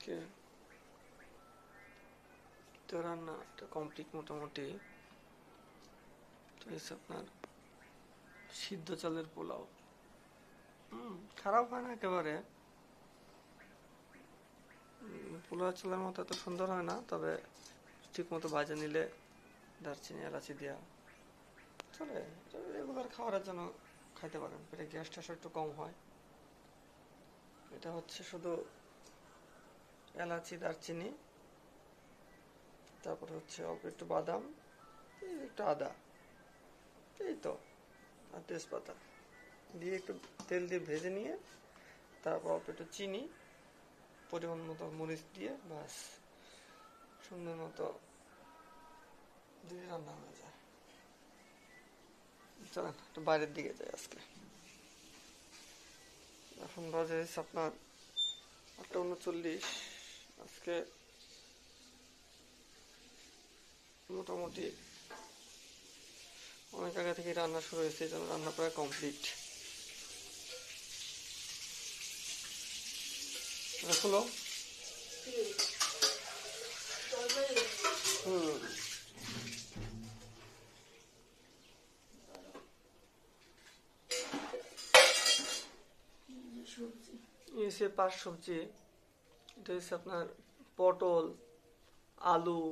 কে তো রান্নাটা কমপ্লিট মোটামুটি। তো এই আপনার সিদ্ধ চালের পোলাও খারাপ হয় না একেবারে। পোলাও চালের মতো এত সুন্দর হয় না, তবে ঠিক মতো ভাজে নিলে দারচিনি এলাচি দেওয়া চলে। রেগুলার খাওয়ার জন্য খাইতে পারেন, পেটে গ্যাস ট্যাস একটু কম হয়। এটা হচ্ছে শুধু এলাচি দারচিনি, তারপরে হচ্ছে অল্প একটু বাদাম, একটু আদা, এই তো, আর তেজপাতা দিয়ে একটু তেল দিয়ে ভেজে নিয়ে তারপর অল্প একটু চিনি, পরিমাণ মতো মরিচ দিয়ে ব্যাস সুন্দর মতো দিয়ে রান্না হয়ে যায়। চলেন একটু বাইরের দিকে যাই। আজকে এখন বাজে আপনার 8:39। আজকে মোটামুটি অনেক আগে থেকে রান্না শুরু হয়েছে, এই জন্য রান্না প্রায় কমপ্লিট। হলো এসে পাঁচ সবজি। এটা হচ্ছে আপনার পটল, আলু,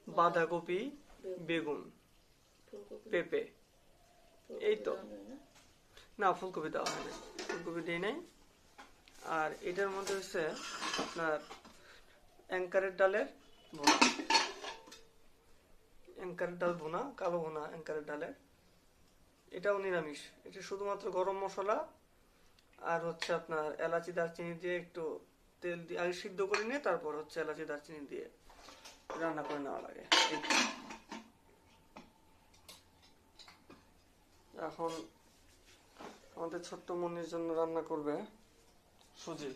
বাঁধাকপি, বেগুন, পেঁপে, এই তো। না, ফুলকপি দেওয়া হয় না, ফুলকপি দিই নাই। আর এটার মধ্যে হচ্ছে আপনার অ্যাঙ্কারের ডালের ভুনা, অ্যাঙ্কারের ডাল ভুনা, কালো ভুনা অ্যাঙ্কারের ডালের। এটাও নিরামিষ। এটা শুধুমাত্র গরম মশলা আর হচ্ছে আপনার এলাচি দারচিনি দিয়ে একটু তেল দিয়ে আগে সিদ্ধ করে নিয়ে তারপর হচ্ছে এলাচি দারচিনি দিয়ে রান্না করে নেওয়া লাগে। এখন আমাদের ছোট্ট মনির জন্য রান্না করবে সুজি।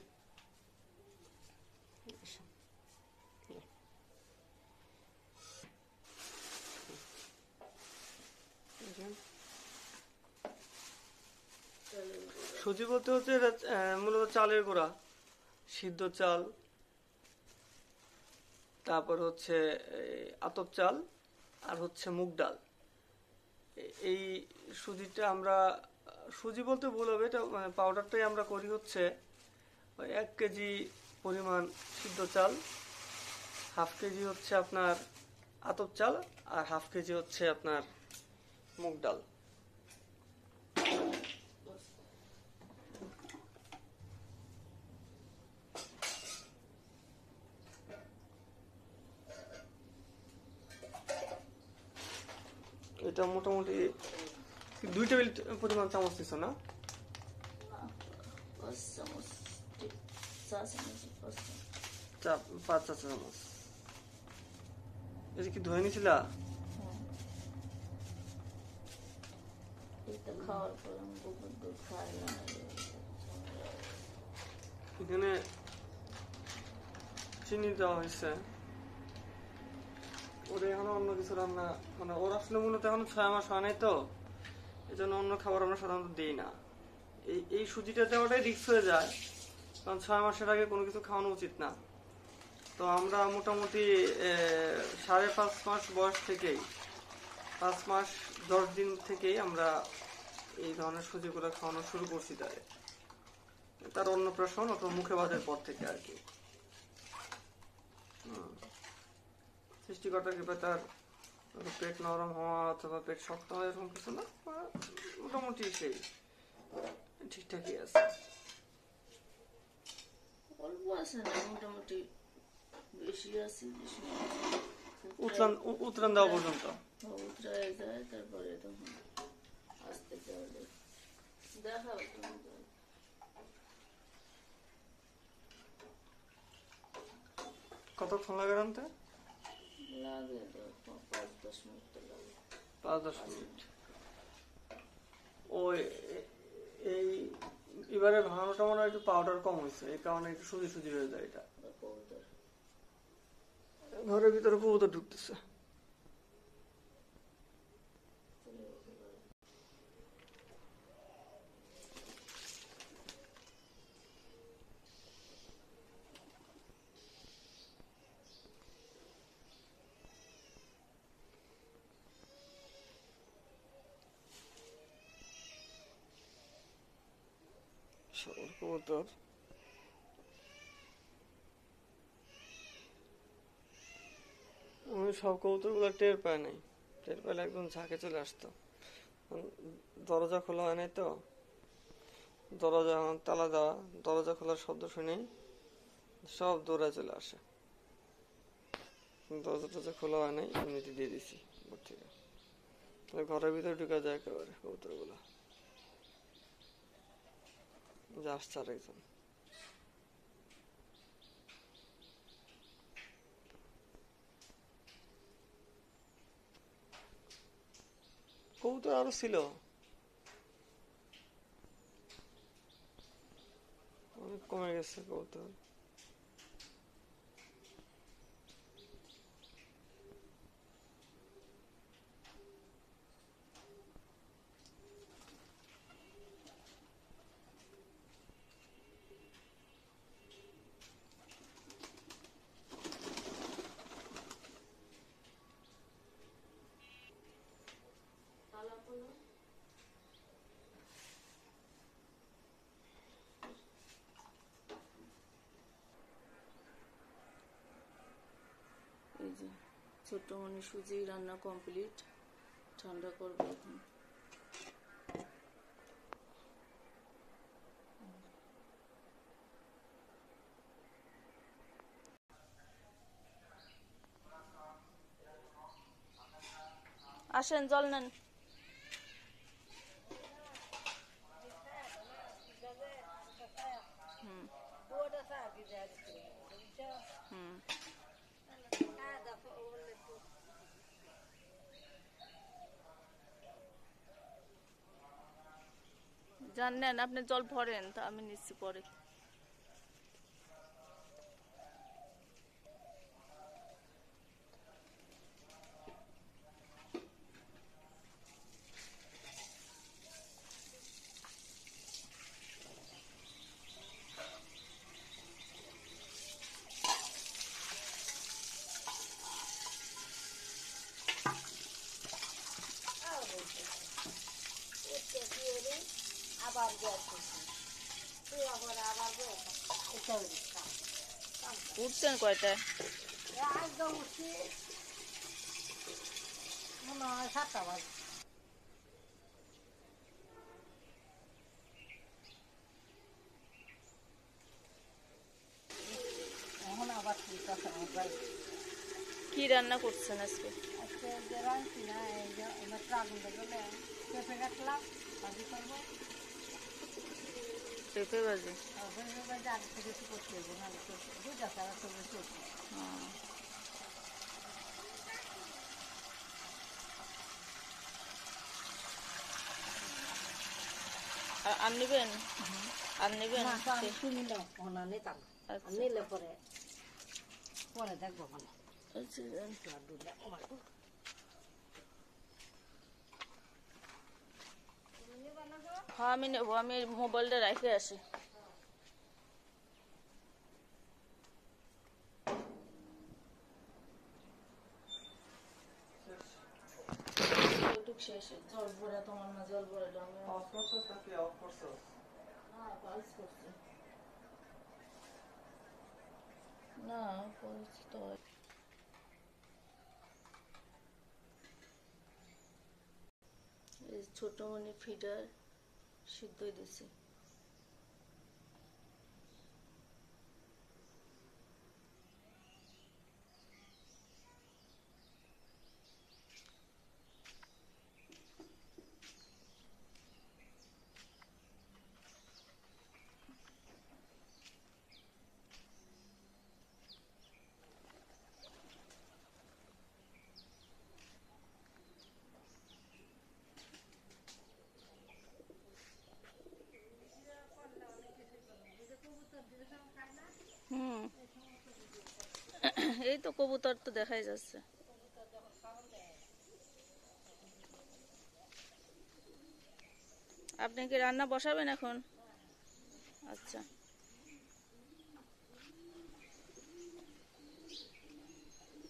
সুজি বলতে হচ্ছে মূলত চালের গুঁড়া, সিদ্ধ চাল, তারপর হচ্ছে আতপ চাল, আর হচ্ছে মুগ ডাল। এই সুজিটা আমরা, সুজি বলতে ভুল হবে, এটা পাউডারটাই আমরা করি হচ্ছে 1 কেজি পরিমাণ সিদ্ধ চাল, হাফ কেজি হচ্ছে আপনার আতপ চাল, আর হাফ কেজি হচ্ছে আপনার মুগ ডাল। এটা মোটামুটি 2 টেবিল পরিমাণ চামচ দিচ্ছ না? 5 চা চামচ। এটা কি ধুয়ে নিছিলা? এখানে চিনি দেওয়া হয়েছে। ওরা এখনো অন্য কিছু রান্না, মানে ওর আসলে মূলত এখনো 6 মাস হয় নাই, তো এই জন্য অন্য খাবার আমরা সাধারণত দিই না। এই সুজিটা দেওয়াটাই রিস্ক হয়ে যায়, কারণ 6 মাসের আগে কোনো কিছু খাওয়ানো উচিত না। তো আমরা মোটামুটি 5.5 মাস বয়স থেকেই, 5 মাস 10 দিন থেকেই আমরা এই ধরনের সুজিগুলো খাওয়ানো শুরু করছি তার অন্নপ্রাশন অথবা মুখে বাঁধের পর থেকে আর কি। সৃষ্টিকর্তার কৃপায় তার পেট নরম হওয়া অথবা পেট শক্ত হওয়া এরকম কিছু না, মোটামুটি সেই ঠিকঠাকই আছে। অল্প আছে না, মোটামুটি বেশি আছে। উতরান দেওয়া পর্যন্ত উতরায় যায়, তারপরে তখন আস্তে দেখাও। কতক্ষণ লাগে রানতে? লাগে 5-10 মিনিট তো লাগে। 5-10 মিনিট। ওই এই এবারে ভাঙানোটা মনে হয় একটু পাউডার কম হয়েছে, এই কারণে একটু সুজি সুজি হয়ে যায়। এটা ঘরের ভিতরে কবুতর ঢুকতেছে। সাগর কবুতর। আমি সব কবুতরগুলো টের পাই নাই, টের পাইলে একদম ঝাঁকে চলে আসতো। দরজা খোলা হয় নাই তো, দরজা তালা দেওয়া, দরজা খোলার শব্দ শুনেই সব দৌড়ে চলে আসে। দরজা টরজা খোলা হয় নাই, এমনিতে দিয়ে দিছি উপর থেকে। ঘরের ভিতরে ঢুকা যায় একেবারে কবুতর গুলা। যে আসছে আরেকজন। কবুতর আরো ছিল, অনেক কমে গেছে কবুতর। এই যে ছোট্ট মনি সুজি রান্না কমপ্লিট, ঠান্ডা করবে এখন। আসেন জল নেন। জানেন আপনি জল ভরেন, তা আমি নিচ্ছি পরে। উঠছেন কয়টায়? মনে হয় 7টা বাজে। এখন আবার ঠিক আছে আমার। কি রান্না করছেন আজকে? আজকে যে রাঁধছি না, এই যে এবার আগুন দেখলে পেঁপে কাটলাম, ভাজি করবো। পেঁপে ভাজি। পেঁপে ভাজি আগে থেকে একটু করতে হইব, না দুধ আছে আর একটু বেশি হচ্ছে। আর নিবেন? আর নিবেন? না তো আমি তুমি দাও, ওনা নিতাম। আচ্ছা। নিলে পরে পরে দেখবো মানে আচ্ছা, দুধ আমার হ্যাঁ আমি নেবো, আমি মোবাইলটা রেখে আসি। শেষ, জল ভরা তোমার না, জল ভরা অফ করছো নাকি অফ করছো? হ্যাঁ পালস করছে না, পরিচিত হয়। এই ছোট মনি ফিডার সিদ্ধ দিছি। এই তো কবুতর তো দেখাই যাচ্ছে। আপনি কি রান্না বসাবেন এখন? আচ্ছা।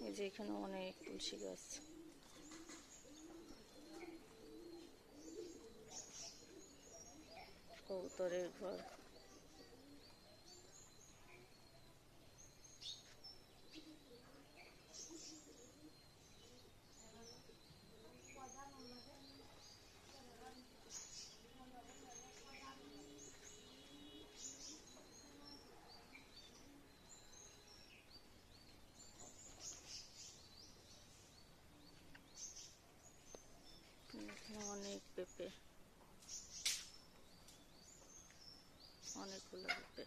এই যে এখানে অনেক তুলসী গাছ। কবুতরের ঘর। লাগবে, অনেকগুলো লাগবে।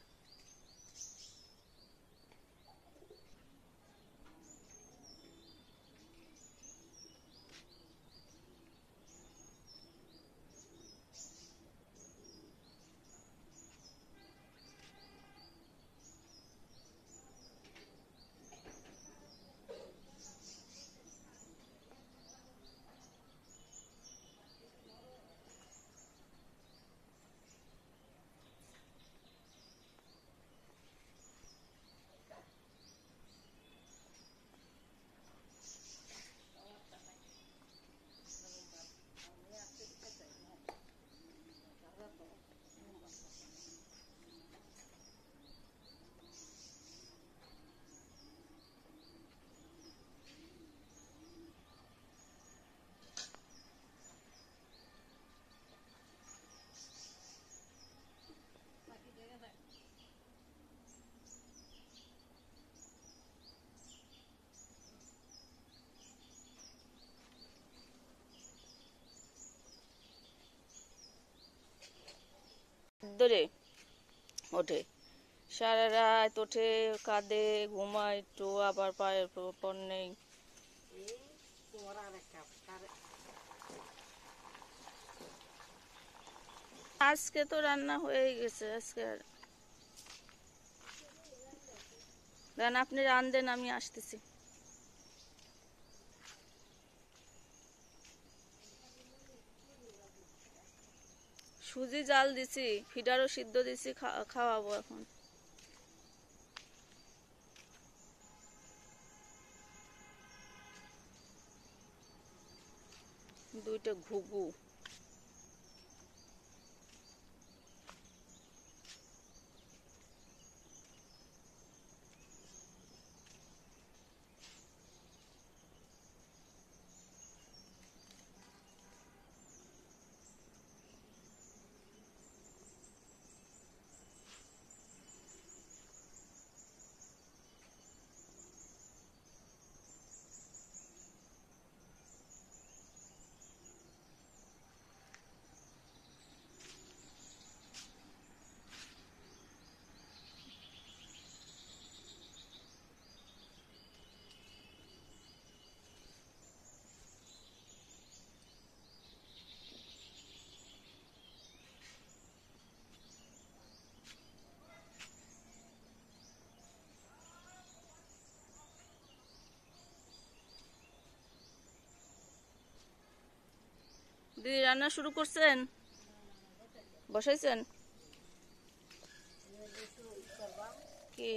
ধরে ওঠে, সারা রাত ওঠে, কাঁদে, ঘুমায় একটু, আবার পায়ের পর নেই। এই তোমার আর একটা আজকে তো রান্না হয়ে গেছে, আজকে আর দেন, আপনি রান্ধেন, আমি আসতেছি। সুজি জাল দিছি, ফিডারও সিদ্ধ দিছি, খাওয়াবো এখন। দুইটা ঘুঘু। দিদি রান্না শুরু করছেন? বসাইছেন কি?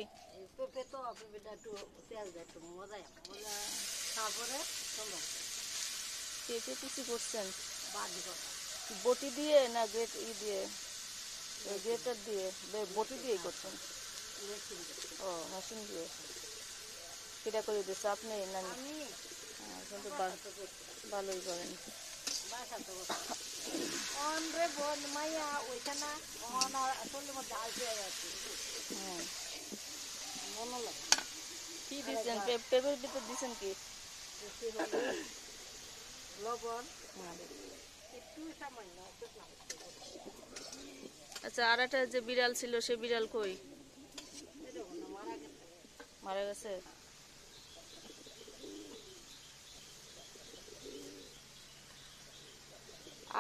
পেঁপে তো পেঁপেটা একটু তেল দেয়, একটু মজাই মজা, তারপরে সম্ভব পেঁপে কুচি করছেন বাজি কথা বটি দিয়ে না গ্রেট দিয়ে? গ্রেটার দিয়ে, বটি দিয়েই করছেন? ও, মেশিন দিয়ে। সেটা করে দিচ্ছে আপনি না? আমি কিন্তু ভালোই করেন। বাসাতে অন রে বোন মাইয়া ওইখানে অন আসলে মধ্যে আসবে আর কি হ্যাঁ, মনে লাগে কি দিচ্ছেন? পেঁপের ভিতর দিচ্ছেন কি? লবণ হ্যাঁ। একটু সামান্য আচ্ছা, আর একটা যে বিড়াল ছিল, সে বিড়াল কই? মারা গেছে। মারা গেছে?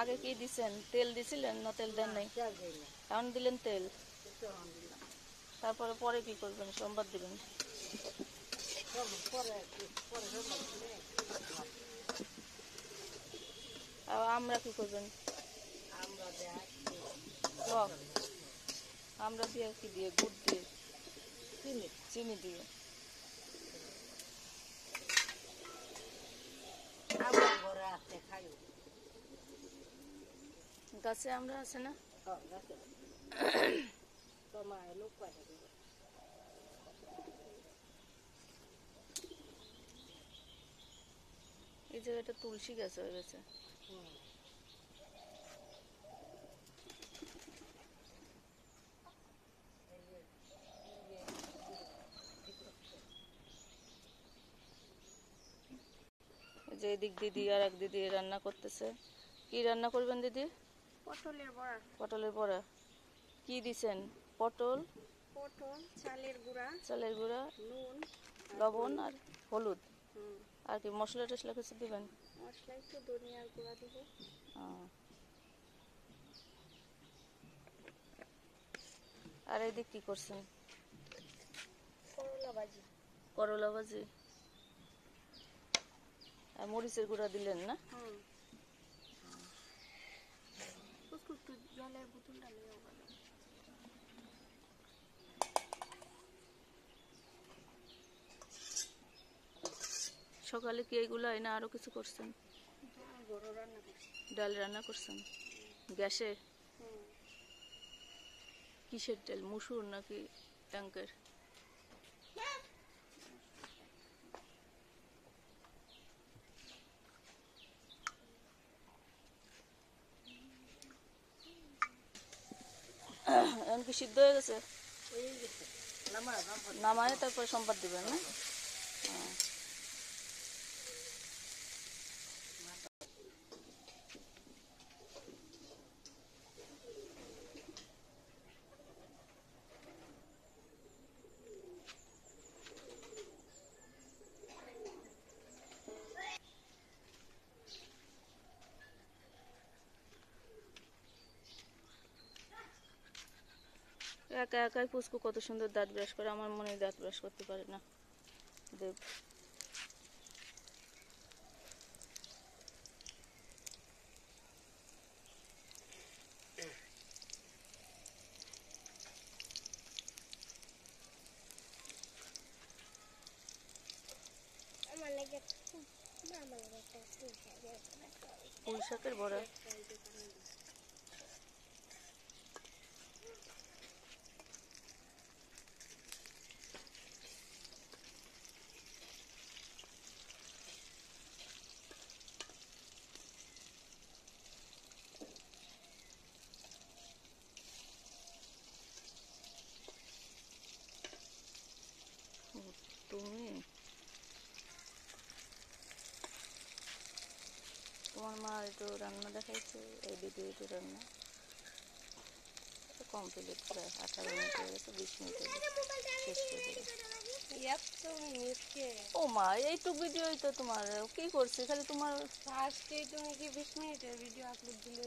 আগে কি দিছেন? তেল দিছিলেন না তেল দেন নাই? তেল দেই না, এখন দিলেন তেল, একটু হন দিলাম। তারপরে পরে কি করবেন? সোমবার দিবেন? পরে পরে দিলে আর আমরা কি করবেন? আমরা দেয় টক? আমরা দিয়ে কি দিয়ে? গুড় দিয়ে? চিনি চিনি দিয়ে? আমরা ঘরে আছে খাই গাছে আমরা আছে না? তোমার লোক পাঠা দিব এই জায়গাটা তুলসী গাছ হয়ে গেছে। যে এদিক দিদি আর এক দিদি রান্না করতেছে, কি রান্না করবেন দিদি? পটলের বড়া। পটলের বড়া। কি দিছেন? পটল, পটল, চালের গুঁড়া, চালের গুঁড়া, নুন, লবণ আর হলুদ। হুম, আর কি মশলা টশলা কিছু দিবেন? মশলা একটু ধনিয়ার গুঁড়া দিব। আর এদিক কি করছেন? করলা ভাজি। করলা ভাজি। আর মরিচের গুঁড়া দিলেন না? হুম, একটু জলের বোতলটা নিয়ে ভালো। সকালে কি এইগুলাই না আরো কিছু করছেন? গরু রান্না করছি। ডাল রান্না করছেন গ্যাসে? হুম, কিসের ডাল, মুসুর নাকি ট্যাঙ্কের? এখন কি সিদ্ধ হয়ে গেছে? নামায় তারপরে সম্বাদ দিবেন না? একা একাই পুচকু কত সুন্দর দাঁত ব্রাশ করে, আমার মনে হয় দাঁত ব্রাশ করতে পারে না। দেব পুঁই শাকের বড়া। তুমি তোমার মা একটু রান্না দেখাইছে, এই ভিডিওতে রান্না কমপ্লিট প্রায় 18 মিনিট হয়ে গেছে, 20 মিনিট হয়ে গেছে, শেষ করে দেবে। ও মা, এইটুক ভিডিওই তো তোমার কি করছে খালি তোমার। ফার্স্টে তুমি কি 20 মিনিটের ভিডিও আপলোড দিলে